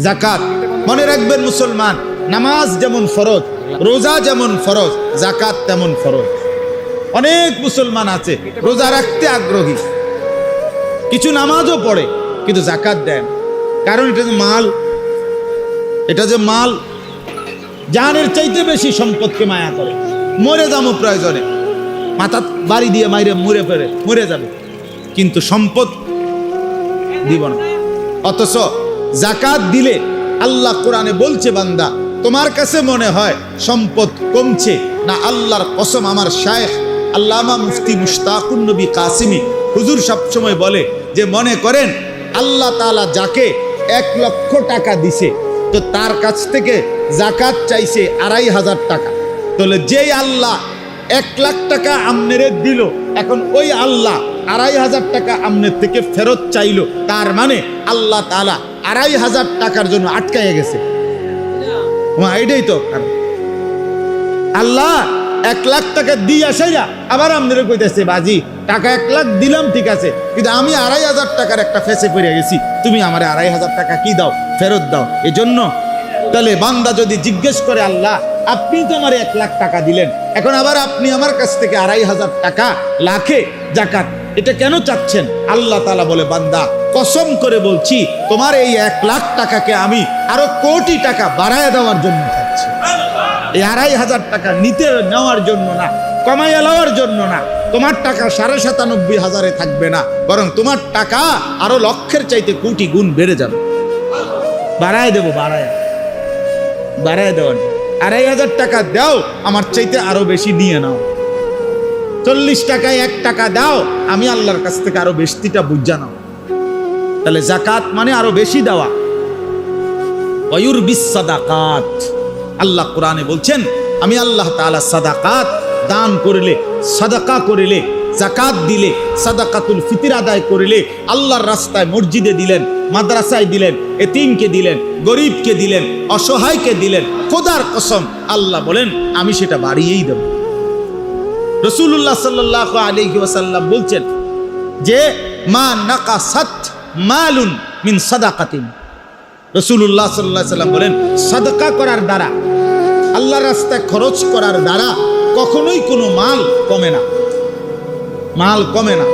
জাকাত। মনে রাখবেন মুসলমান, নামাজ যেমন ফরজ, রোজা যেমন ফরজ, জাকাত তেমন ফরজ। অনেক মুসলমান আছে রোজা রাখতে আগ্রহী, কিছু নামাজও পড়ে কিন্তু জাকাত দেয় না। কারণ এটা যে মাল, এটা যে মাল, জানের চাইতে বেশি সম্পদকে মায়া করে। মরে যাবো প্রয়োজনে, মাথা বাড়ি দিয়ে মাইরে মরে যাবে, কিন্তু সম্পদ দিব না। অথচ জাকাত দিলে আল্লাহ কোরআনে বলছে, বান্দা তোমার কাছে মনে হয় সম্পদ কমছে না, আল্লাহর কসম আমার শায়েখ আল্লামা মুফতি মুশতাকুন নবী কাসিমি হুজুর সবসময় বলে যে মনে করেন আল্লাহ তাআলা যাকে 1 লক্ষ টাকা দিছে, তো তার কাছ থেকে জাকাত চাইছে 2500 টাকা। তাহলে যেই আল্লাহ 1 লাখ টাকা আমনেরে দিল, এখন ওই আল্লাহ 2500 টাকা আমনের থেকে ফেরত চাইলো, তার মানে আল্লাহ তাআলা 2500 টাকার জন্য আটকাইয়া গেছে। এটাই তো কারণ, আল্লাহ 1 লাখ টাকা দিয়ে আসাইয়া আবার আমনেরে কইতেছে, বাজি টাকা 1 লাখ দিলাম ঠিক আছে, কিন্তু আমি 2500 টাকার একটা ফেসে পড়ে গেছি, তুমি আমার 2500 টাকা কি দাও, ফেরত দাও। এজন্য তাহলে বান্দা যদি জিজ্ঞেস করে, আল্লাহ আপনি তো আমার 1 লাখ টাকা দিলেন, এখন আবার আপনি আমার কাছ থেকে 2500 টাকা লাখে জাকাত, এটা কেন চাচ্ছেন? আল্লাহ তাআলা বলে, বান্দা কসম করে বলছি, তোমার এই 1 লাখ টাকাকে আমি আরো কোটি টাকা বাড়ায় দেওয়ার জন্য চাচ্ছি। এই 2500 টাকা নিতে নেওয়ার জন্য না, কমাইয়া লওয়ার জন্য না। তোমার টাকা 97,500 থাকবে না, বরং তোমার টাকা আরো লক্ষের চাইতে কোটি গুণ বেড়ে যাবে। বাড়ায় দেবো, বাড়ায় দেওয়ার 2500 টাকা দাও, আমার চাইতে আরো বেশি নিয়ে নাও। 40 টাকায় 1 টাকা দাও, আমি আল্লাহর কাছ থেকে আরো বেশিটা বুঝা নাও। তাহলে জাকাত মানে আরো বেশি দেওয়া। ওয়ুরবিস সাদাকাত, আল্লাহ কোরআনে বলছেন, আমি আল্লাহ তাআলা সাদাকাত দান করিলে, সাদাকা করিলে, জাকাত দিলে, সাদাকাতুল ফিতর আদায় করিলে, আল্লাহর রাস্তায় মসজিদে দিলেন, মাদ্রাসায় দিলেন, এতিমকে দিলেন, গরিবকে দিলেন, অসহায়কে দিলেন, খোদার কসম আল্লাহ বলেন আমি সেটা বাড়িয়েই দেব। রাসূলুল্লাহ সাল্লাল্লাহু আলাইহি ওয়াসাল্লাম বলছেন যে মা নাকাসাত মালুন মিন সাদাকাতিন। রাসূলুল্লাহ সাল্লাল্লাহু আলাইহি ওয়াসাল্লাম বলেন, সাদাকা করার দ্বারা, আল্লাহর রাস্তায় খরচ করার দ্বারা কখনোই কোনো মাল কমে না, মাল কমে না,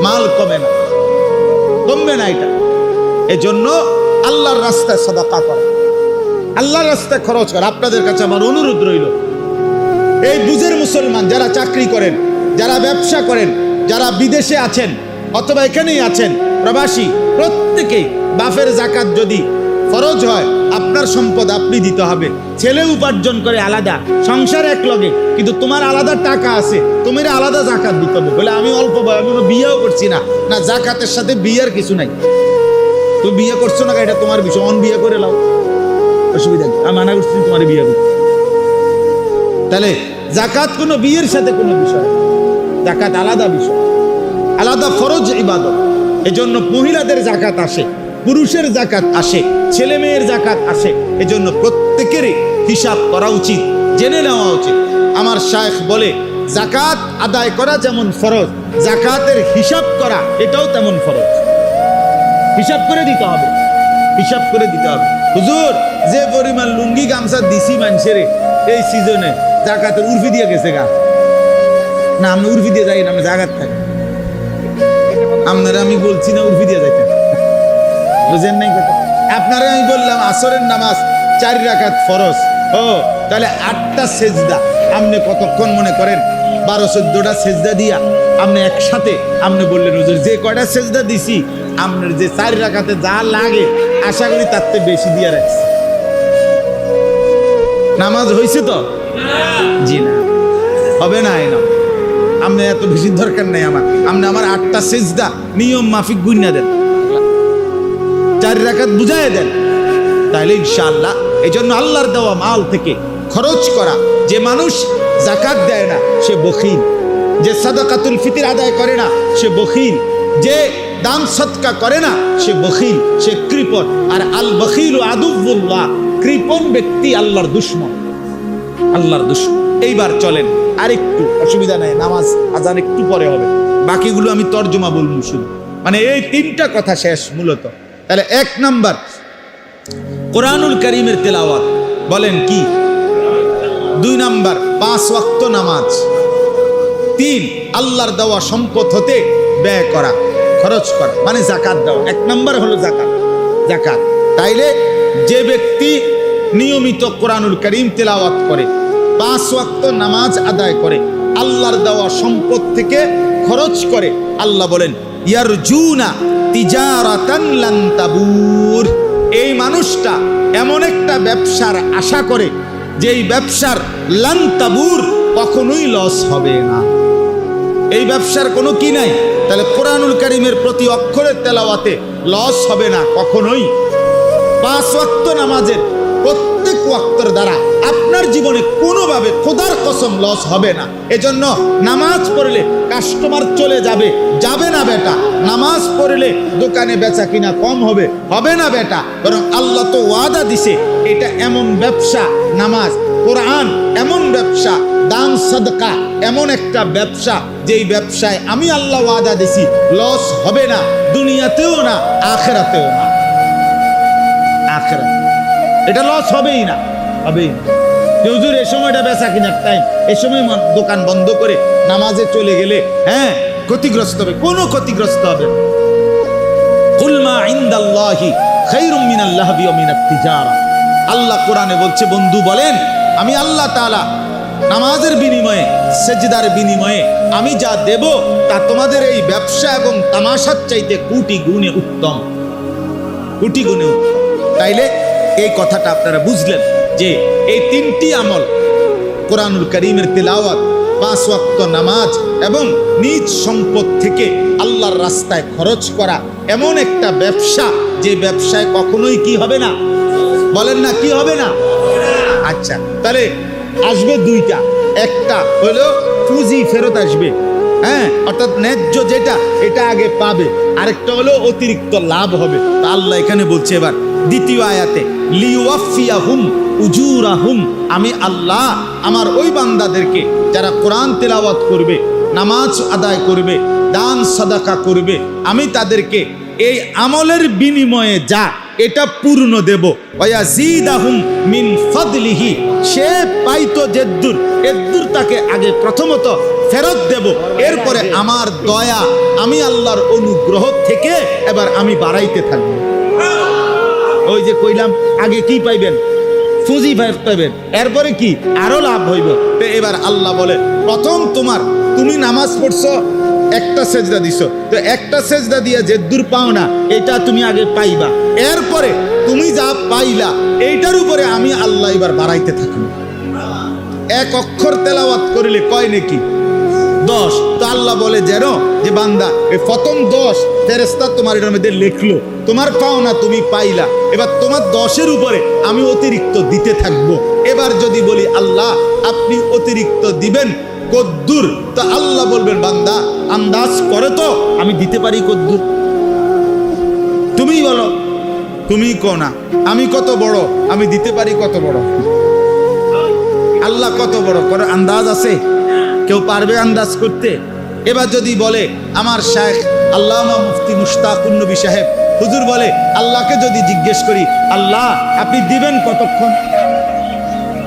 মাল কমে না, কমবে না। এটা এজন্য আল্লাহর রাস্তায় সাদাকা করা, আল্লাহর রাস্তায় খরচ করা। আপনাদের কাছে আমার অনুরোধ রইল, এই বুঝের মুসলমান যারা চাকরি করেন, যারা ব্যবসা করেন, যারা বিদেশে আছেন অথবা এখানেই আছেন প্রবাসী, প্রত্যেকেই বাপের জাকাত যদি ফরজ হয়, আপনার সম্পদ আপনি দিতে হবে। ছেলে উপার্জন করে আলাদা, সংসার এক লগে, কিন্তু তোমার আলাদা টাকা আছে, তুমি আলাদা জাকাত দিতে হবে। বলে আমি অল্প বয়স, আমি বিয়েও করছি না, না জাকাতের সাথে বিয়ের কিছু নাই। তুমি বিয়ে করছো না, এটা তোমার বিষয়, অন বিয়ে করে লাও, অসুবিধা নেই, আমি মানা করছি তোমার বিয়ে করতে। তাহলে জাকাত কোনো বিয়ের সাথে কোনো বিষয়, জাকাত আলাদা বিষয়, আলাদা ফরজ ইবাদত। এজন্য মহিলাদের জাকাত আসে, পুরুষের জাকাত আসে, ছেলে মেয়ের জাকাত আসে। এজন্য প্রত্যেকেরই হিসাব করা উচিত, জেনে নেওয়া উচিত। আমার শায়েখ বলে, জাকাত আদায় করা যেমন ফরজ, জাকাতের হিসাব করা এটাও তেমন ফরজ। হিসাব করে দিতে হবে, হিসাব করে দিতে হবে। হুজুর যে পরিমাণ লুঙ্গি গামছা দিছি মানুষের এই সিজনে, জাকাতের উর্ফি দিয়ে গেছে গা। না আমি উর্ফি দিয়ে যাই না, আমি জাকাত থাকি। আপনারা আমি বলছি না উর্ফি দিয়ে যাইতেন, বুঝেন নাই কথা। আপনারা আমি বললাম আসরের নামাজ 4 রাকাত ফরজ, ও তাহলে 8টা সেজদা আপনি কতক্ষণ মনে করেন 12-14টা সেজদা দিয়া আপনি একসাথে আপনি বললেন, হুজুর যে কয়টা সেজদা দিছি আপনার যে 4 রাকাতে যা লাগে আশা করি তার থেকে বেশি দিয়ে রাখছি। নামাজ হয়েছে তো? জি না, হবে না। এই না, আপনি এত বেশি দরকার নেই আমার, আপনি আমার 8টা সেজদা নিয়ম মাফিক গুণা দেন, 4 রাকাত বুঝাই দেন, তাহলে ইনশাআল্লাহ। এই জন্য আল্লাহর দেওয়া মাল থেকে খরচ করা। যে মানুষ জাকাত দেয় না সে বখিল, যে সাদাকাতুল ফিতর আদায় করে না সে বখিল, যে দান সদকা করে না সে বখিল, সে কৃপণ। আর আল বখিলু আদুউল্লাহ, কৃপণ ব্যক্তি আল্লাহর দুশমন, আল্লাহর দুশমন। এইবার চলেন আরেকটু, অসুবিধা নাই, নামাজ আজান একটু পরে হবে, বাকিগুলো আমি তর্জমা বলবো শুধু, মানে এই 3টা কথা শেষ মূলত। তাহলে 1 নাম্বার কোরআনুল কারীমের তেলাওয়াত বলেন কি? 2 নাম্বার 5 ওয়াক্ত নামাজ। 3 আল্লাহর দেওয়া সম্পদ হতে ব্যয় করা, খরচ করা, মানে যাকাত দেওয়া। 1 নাম্বার হলো যাকাত। তাইলে যে ব্যক্তি নিয়মিত কোরআনুল কারীম তেলাওয়াত করে, 5 ওয়াক্ত নামাজ আদায় করে, আল্লাহর দেওয়া সম্পদ থেকে খরচ করে, আল্লাহ বলেন ইয়ারজুনা তিজারাতান লান তাবুর, এই মানুষটা এমন একটা ব্যবসার আশা করে যেই ব্যবসার লান তাবুর, কখনোই লস হবে না। এই ব্যবসার কোনো কি নাই। তাহলে কোরআনুল কারীমের প্রতি অক্ষরের তেলাওয়াতে লস হবে না কখনোই। 5 ওয়াক্ত নামাজের প্রত্যেক ওয়াক্তের দ্বারা আপনার জীবনে কোনোভাবে খোদার কসম লস হবে না। এজন্য নামাজ পড়লে কাস্টমার চলে যাবে না বেটা। নামাজ পড়লে দোকানে বেচা কিনা কম হবে না বেটা। বরং আল্লাহ তো ওয়াদা দিছে, এটা এমন ব্যবসা, নামাজ কোরআন এমন ব্যবসা, দান সাদকা এমন একটা ব্যবসা, যেই ব্যবসায় আমি আল্লাহ ওয়াদা দিছি লস হবে না, দুনিয়াতেও না আখিরাতেও না। আখিরাত এটা লস হবেই না। হুজুর এই সময়টা বেচা কিনার টাইম, এই সময় দোকান বন্ধ করে নামাজে চলে গেলে ক্ষতিগ্রস্ত হবে, কোনো ক্ষতিগ্রস্ত হবে না। কুল মা ইনদাল্লাহি খায়রুম মিনাল লাহবি ওয়া মিনাত তিজারা। আল্লাহ কোরআনে বলছে, বন্ধু বলেন আমি আল্লাহ তাআলা নামাজের বিনিময়ে, সেজদার বিনিময়ে আমি যা দেব তা তোমাদের এই ব্যবসা এবং তামাশার চাইতে কোটি গুণে উত্তম। তাইলে এই কথাটা আপনারা বুঝলেন যে এই 3টি আমল, কোরআনুল কারীমের তিলাওয়াত, 5 ওয়াক্ত নামাজ এবং নিজ সম্পদ থেকে আল্লাহর রাস্তায় খরচ করা, এমন একটা ব্যবসা যে ব্যবসায় কখনোই কি হবে না, বলেন না কি হবে না। আচ্ছা, তাহলে আসবে 2টা। একটা হলো পুঁজি ফেরত আসবে, অর্থাৎ ন্যায্য যেটা এটা আগে পাবে। আরেকটা হলো অতিরিক্ত লাভ হবে। তা আল্লাহ এখানে বলছে এবার দ্বিতীয় আয়াতে, লিওয়াফিয়াহুম উজুরাহুম, আমি আল্লাহ আমার ওই বান্দাদেরকে যারা কোরআন তেলাওয়াত করবে, নামাজ আদায় করবে, দান সাদাকা করবে, আমি তাদেরকে এই আমলের বিনিময়ে যা এটা পূর্ণ দেব। ওয়ায়াজিদাহুম মিন ফাদলিহি, সে পাইতো যেদ্দুর এদ্দুর তাকে আগে প্রথমত ফেরত দেব, এরপরে আমার দয়া, আমি আল্লাহর অনুগ্রহ থেকে এবার আমি বাড়াইতে থাকবো। ওই যে কইলাম আগে কি পাইবেন, পুঁজি পাইবেন, এরপরে কি আরো লাভ হইব। তো এবার আল্লাহ বলে, প্রথম তুমি নামাজ পড়ছো, একটা সেজদা দিছো, তো একটা সেজদা দিয়ে যে দূর পাও না এটা তুমি আগে পাইবা, এরপরে তুমি যা পাইলা এইটার উপরে আমি আল্লাহ এবার বাড়াইতে থাকব। 1 অক্ষর তেলাওয়াত করিলে কয় নাকি 10। তো আল্লাহ বলে যেন যে বান্দা এই প্রথম 10 ফেরেশতা তোমার এর মধ্যে লিখলো, তোমার পাও না তুমি পাইলা, এবার তোমার 10-এর উপরে আমি অতিরিক্ত দিতে থাকবো। এবার যদি বলি আল্লাহ আপনি অতিরিক্ত দিবেন কদ্দুর, তো আল্লাহ বলবেন বান্দা আন্দাজ করে তো আমি দিতে পারি কদ্দুর, তুমি বলো, তুমি কো না আমি কত বড়, আমি দিতে পারি কত বড়। আল্লাহ কত বড় করে আন্দাজ আছে? কেউ পারবে আন্দাজ করতে? এবার যদি বলে আমার শায়েখ আল্লামা মুফতি মুশতাকুন নবী সাহেব হুজুর বলে, আল্লাহকে যদি জিজ্ঞেস করি আল্লাহ আপনি দিবেন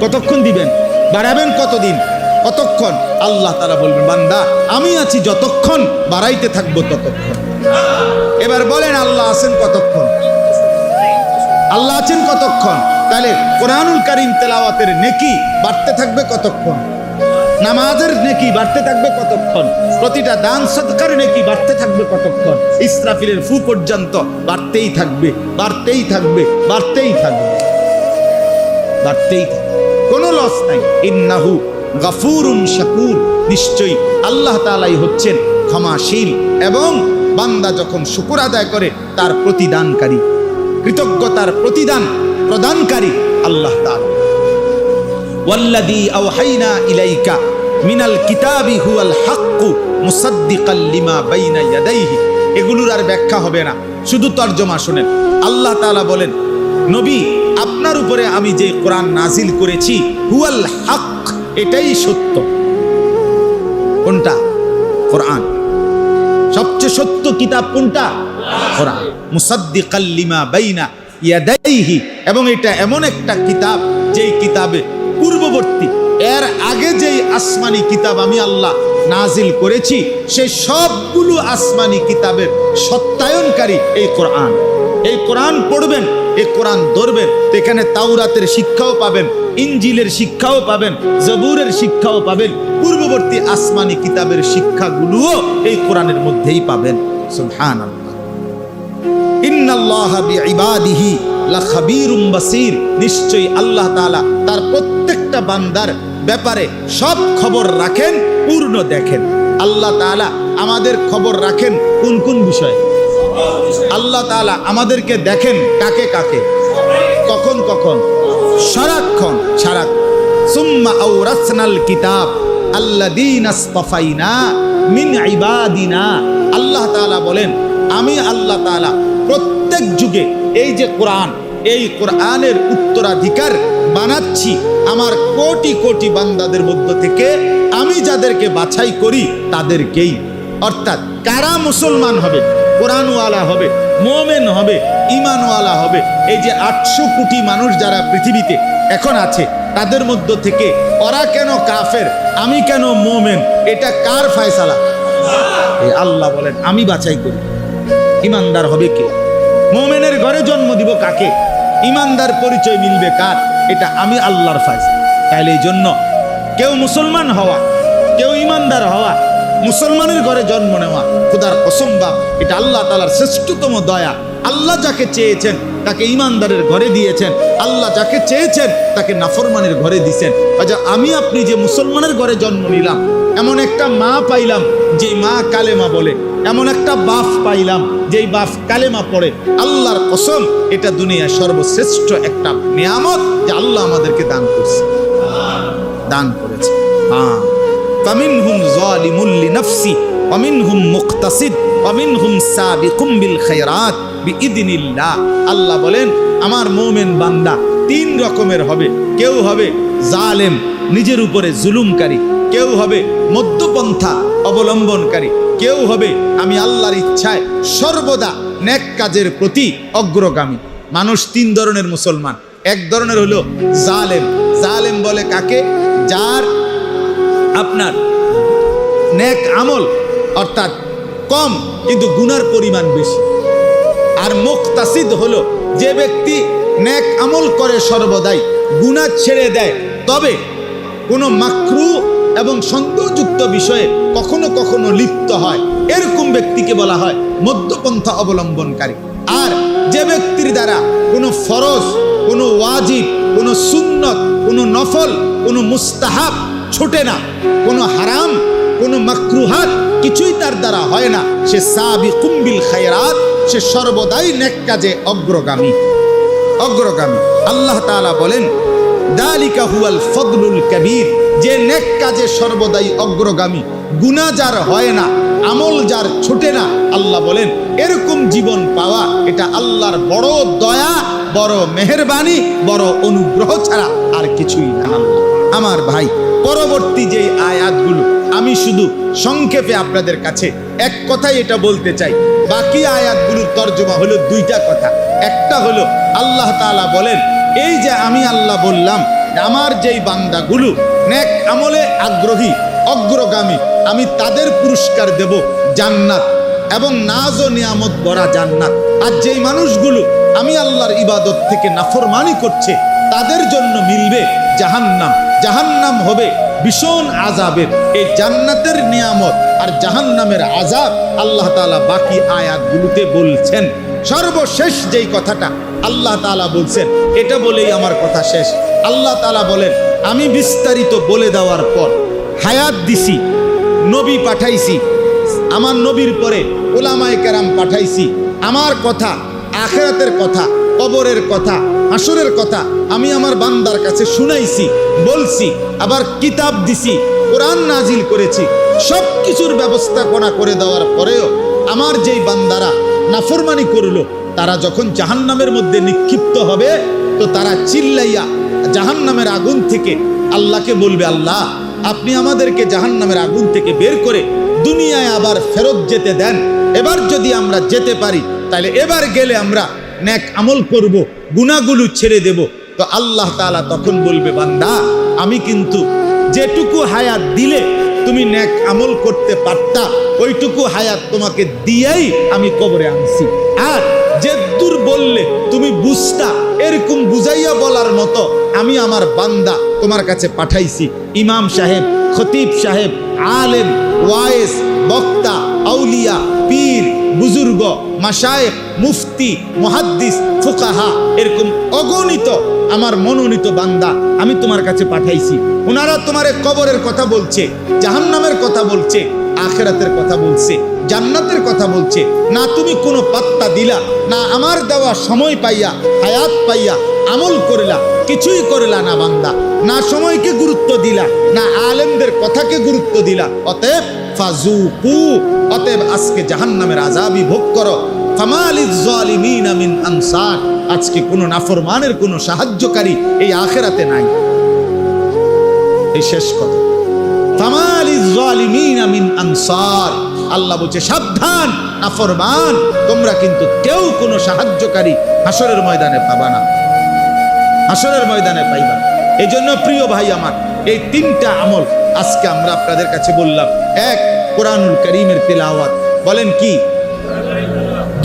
কতক্ষণ দিবেন, বাড়াবেন কতদিন, কতক্ষণ? আল্লাহ তাআলা বলবেন বান্দা আমি আছি যতক্ষণ, বাড়াইতে থাকবো ততক্ষণ। এবার বলেন আল্লাহ আছেন কতক্ষণ? আল্লাহ আছেন কতক্ষণ? তাহলে কোরআনুল কারীম তেলাওয়াতের নেকি বাড়তে থাকবে কতক্ষণ, নামাজের নেকি বাড়তে থাকবে কতক্ষণ, প্রতিটা দান সদকার নেকি বাড়তে থাকবে কতক্ষণ, ইসরাফিলের ফু পর্যন্ত বাড়তেই থাকবে, বাড়তেই থাকবে, বাড়তেই থাকবে, বাড়তেই থাকবে, কোনো লস নাই। ইন্নাহু গাফুরুন শাকুর, নিশ্চয়ই আল্লাহ তাআলাই হচ্ছেন ক্ষমাশীল এবং বান্দা যখন শুকর আদায় করে তার প্রতিদানকারী, কৃতজ্ঞতার প্রতিদান প্রদানকারী আল্লাহ তাআলা। ওয়াল্লাযী আওহাইনা ইলাইকা মিনাল কিতাবি হুয়াল হাক্কু মুসাদ্দিকাল লিমা বাইনা ইয়াদাইহি, এগুলোর আর ব্যাখ্যা হবে না, শুধু তরজমা শুনেন। আল্লাহ তাআলা বলেন নবী আপনার উপরে আমি যে কোরআন নাজিল করেছি হুয়াল হক, এটাই সত্য। কোনটা? কোরআন। সবচেয়ে সত্য কিতাব কোনটা? কোরআন। মুসাদ্দিকাল লিমা বাইনা ইয়াদাইহি, এবং এটা এমন একটা কিতাব যেই কিতাবে পূর্ববর্তী এর আগে যেই আসমানি কিতাব আমি আল্লাহ নাজিল করেছি সেই সবগুলো আসমানি কিতাবের সত্যায়নকারী এই কোরআন। এই কোরআন পড়বেন, এই কোরআন ধরবেন, তো এখানে তাওরাতের শিক্ষাও পাবেন, ইনজিলের শিক্ষাও পাবেন, জবুরের শিক্ষাও পাবেন, পূর্ববর্তী আসমানি কিতাবের শিক্ষাগুলোও এই কোরআনের মধ্যেই পাবেন। সুবহানাল্লাহ। ইন্নাল্লাহা বিইবাদিহি লাখাবীরুম বাসীর, নিশ্চয়ই আল্লাহ তাআলা তার প্রত্যেকটা বান্দার ব্যাপারে সব খবর রাখেন, পূর্ণ দেখেন। আল্লাহ তাআলা আমাদের খবর রাখেন কোন কোন বিষয়ে? আল্লাহ তাআলা আমাদেরকে দেখেন কাকে কাকে, কখন কখন? সারাক্ষণ, সারাক্ষণ। সুম্মা আওরাসনাল কিতাব আল্লাযীনা ইসতাফাইনা মিন ইবাদিনা। আল্লাহ তাআলা বলেন, আমি আল্লাহ তাআলা প্রত্যেক যুগে এই যে কোরআন, এই কোরআনের উত্তরাধিকার বানাচ্ছি আমার কোটি কোটি বান্দাদের মধ্য থেকে। আমি যাদেরকে বাছাই করি তাদেরকেই, অর্থাৎ কারা মুসলমান হবে, কোরআনওয়ালা হবে, মুমিন হবে, ঈমানওয়ালা হবে, এই যে 800 কোটি মানুষ যারা পৃথিবীতে এখন আছে তাদের মধ্য থেকে ওরা কেন কাফের, আমি কেন মুমিন, এটা কার ফয়সালা? এই আল্লাহ বলেন আমি বাছাই করি। ঈমানদার হবে কে? মুমিনের ঘরে জন্ম দিব কাকে? ঈমানদার পরিচয় মিলবে কার? এটা আমি আল্লাহর ফয়সালা। তাহলে এই জন্য কেউ মুসলমান হওয়া, কেউ ঈমানদার হওয়া, মুসলমানের ঘরে জন্ম নেওয়া, খোদার কসম বাপ, এটা আল্লাহ তাআলার শ্রেষ্ঠতম দয়া। আল্লাহ যাকে চেয়েছেন তাকে ঈমানদারের ঘরে দিয়েছেন, আল্লাহ যাকে চেয়েছেন তাকে নাফরমানের ঘরে দিয়েছেন। আচ্ছা, আমি আপনি যে মুসলমানের ঘরে জন্ম নিলাম, এমন একটা মা পাইলাম যে মা কালেমা বলে, এমন একটা বাপ পাইলাম যেই বাপ কালেমা পড়ে, আল্লাহর কসম এটা দুনিয়ার সর্বশ্রেষ্ঠ একটা নিয়ামত যে আল্লাহ আমাদেরকে দান করছে, দান করেছে। হ্যাঁ, ফামিনহুম যালিমুল লিনাফসি ওয়া মিনহুম মুকতাসিদ ওয়া মিনহুম সাবিকুম বিল খায়রাত বিইذনিল্লাহ। আল্লাহ বলেন আমার মুমিন বান্দা 3 রকমের হবে। কেউ হবে জালেম, নিজের উপরে জুলুমকারী, কেউ হবে মধ্যপন্থা অবলম্বনকারী, কেউ হবে আমি আল্লাহর ইচ্ছায় সর্বদা নেক কাজের প্রতি অগ্রগামী। মানুষ 3 ধরনের মুসলমান। এক ধরনের হলো জালেম। জালেম বলে কাকে? যার আপনার নেক আমল অর্থাৎ কম কিন্তু গুনার পরিমাণ বেশি। আর মুকতাসিদ হলো যে ব্যক্তি নেক আমল করে সর্বদাই, গুনাহ ছেড়ে দেয়, তবে কোনো মাকরু এবং সন্দেহযুক্ত বিষয়ে কখনো কখনো লিপ্ত হয়, এরকম ব্যক্তিকে বলা হয় মধ্যপন্থা অবলম্বনকারী। আর যে ব্যক্তির দ্বারা কোনো ফরজ, কোনো ওয়াজিব, কোনো সুন্নত, কোনো নফল, কোনো মুস্তাহাব ছুটে না, কোনো হারাম, কোনো মাকরুহাত কিছুই তার দ্বারা হয় না, সে সাবিকুম বিল খায়রাত, সে সর্বদাই নেক কাজে অগ্রগামী, অগ্রগামী। আল্লাহ তাআলা বলেন দালিকা হুয়াল ফদলুল কবীর, যে নেক কাজে সর্বদাই অগ্রগামী, গুনাহ যার হয় না, আমল যার ছোটে না, আল্লাহ বলেন এরকম জীবন পাওয়া এটা আল্লাহর বড় দয়া, বড় মেহেরবানি, বড় অনুগ্রহ ছাড়া আর কিছুই না। আমার ভাই, পরবর্তী যে আয়াতগুলো আমি শুধু সংক্ষেপে আপনাদের কাছে এক কথাই এটা বলতে চাই। বাকি আয়াতগুলোর তর্জমা হলো 2টা কথা। একটা হলো আল্লাহ তাআলা বলেন এই যে আমি আল্লাহ বললাম আমার যেই বান্দাগুলো নেক আমলে আগ্রহী, অগ্রগামী, আমি তাদের পুরস্কার দেব জান্নাত এবং নাজ ও নিয়ামত ভরা জান্নাত। আর যেই মানুষগুলো আমি আল্লাহর ইবাদত থেকে নাফরমানি করছে তাদের জন্য মিলবে জাহান্নাম। জাহান্নাম হবে ভীষণ আযাবের। এই জান্নাতের নিয়ামত আর জাহান্নামের আযাব আল্লাহ তাআলা বাকি আয়াতগুলোতে বলছেন। সর্বশেষ যেই কথাটা আল্লাহ তাআলা বলছেন, এটা বলেই আমার কথা শেষ। আল্লাহ তাআলা বলেন আমি বিস্তারিত বলে দেওয়ার পর হায়াত দিছি, নবী পাঠাইছি, আমার নবীর পরে উলামায়ে কেরাম পাঠাইছি, আমার কথা, আখিরাতের কথা, কবরের কথা, হাসরের কথা আমি আমার বান্দার কাছে শুনাইছি, বলছি, আবার কিতাব দিছি, কোরআন নাজিল করেছি। সব কিছুর ব্যবস্থাপনা করে দেওয়ার পরেও আমার যেই বান্দারা নাফরমানি করলো, তারা যখন জাহান্নামের মধ্যে নিক্ষিপ্ত হবে তো তারা চিল্লাইয়া জাহান্নামের আগুন থেকে আল্লাহকে বলবে, আল্লাহ আপনি আমাদেরকে জাহান্নামের আগুন থেকে বের করে দুনিয়ায় আবার ফেরত যেতে দেন। এবার যদি আমরা যেতে পারি তাহলে এবার গেলে আমরা নেক আমল করব, গুনাহগুলো ছেড়ে দেব। তো আল্লাহ তাআলা তখন বলবে, বান্দা আমি কিন্তু যেটুকু হায়াত দিলে তুমি নেক আমল করতে পারতা, ওইটুকু হায়াত তোমাকে দিয়েই আমি কবরে আনছি। আর যে দূর বললে তুমি বুঝতা, এরকম বুঝাইয়া বলার মতো আমি আমার বান্দা তোমার কাছে পাঠাইছি। ইমাম সাহেব, খতিব সাহেব, আলেম, ওয়াইস, বক্তা, আউলিয়া, পীর, বুজুর্গ, মাশায়েখ, মুফতি, মুহাদ্দিস, ফুকাহা, এরকম অগণিত আমার মনোনীত বান্দা আমি তোমার কাছে পাঠাইছি। ওনারা তোমারে কবরের কথা বলছে, জাহান্নামের কথা বলছে, আখিরাতের কথা বলছে, জান্নাতের কথা বলছে। না তুমি কোনো পাত্তা দিলা, না আমার দেওয়া সময় পাইয়া, হায়াত পাইয়া আমল করলা, কিছুই করলা না বান্দা। না সময়কে গুরুত্ব দিলা, না আলেমদের কথাকে গুরুত্ব দিলা। অতএব ফাজুকু, অতএব আজকে জাহান্নামের আযাবই ভোগ করো। ফামালিজ জালিমিনা মিন আনসার, আজকে কোনো নাফরমানের কোনো সাহায্যকারী এই আখিরাতে নাই। এই শেষ কথা, ফামালিজ জালিমিনা মিন আনসার। আল্লাহ বলছে সাবধান নাফরমান, তোমরা কিন্তু কেউ কোনো সাহায্যকারী হাসরের ময়দানে পাবা না, হাসরের ময়দানে পাইবা। এই জন্য প্রিয় ভাই আমার, এই তিনটা আমল আজকে আমরা আপনাদের কাছে বললাম। এক, কোরআনুল কারীমের তেলাওয়াত, বলেন কি?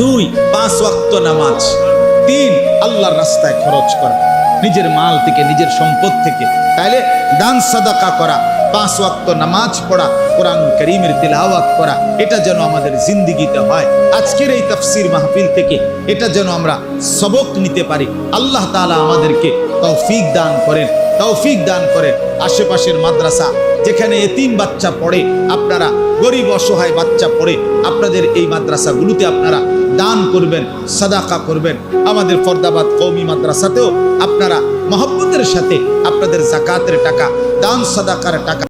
2, 5 ওয়াক্ত নামাজ। 3, আল্লাহর রাস্তায় খরচ করা, নিজের মাল থেকে, নিজের সম্পদ থেকে। তাইলে দান সাদাকা করা, 5 ওয়াক্ত নামাজ পড়া, কোরআনুল কারীমের তেলাওয়াত করা, এটা যেন আমাদের জিন্দেগিতে হয়। আজকের এই তাফসীর মাহফিল থেকে এটা যেন আমরা সবক নিতে পারি। আল্লাহ তাআলা আমাদেরকে তৌফিক দান করেন, তৌফিক দান করেন। আশেপাশের মাদ্রাসা যেখানে এতিম বাচ্চা পড়ে, আপনারা গরিব অসহায় বাচ্চা পড়ে, আপনাদের এই মাদ্রাসাগুলোতে আপনারা দান করবেন, সাদাকা করবেন। আমাদের ফরদাবাদ কওমি মাদ্রাসাতেও আপনারা মহব্বতের সাথে আপনাদের যাকাতের টাকা, দান সাদাকার টাকা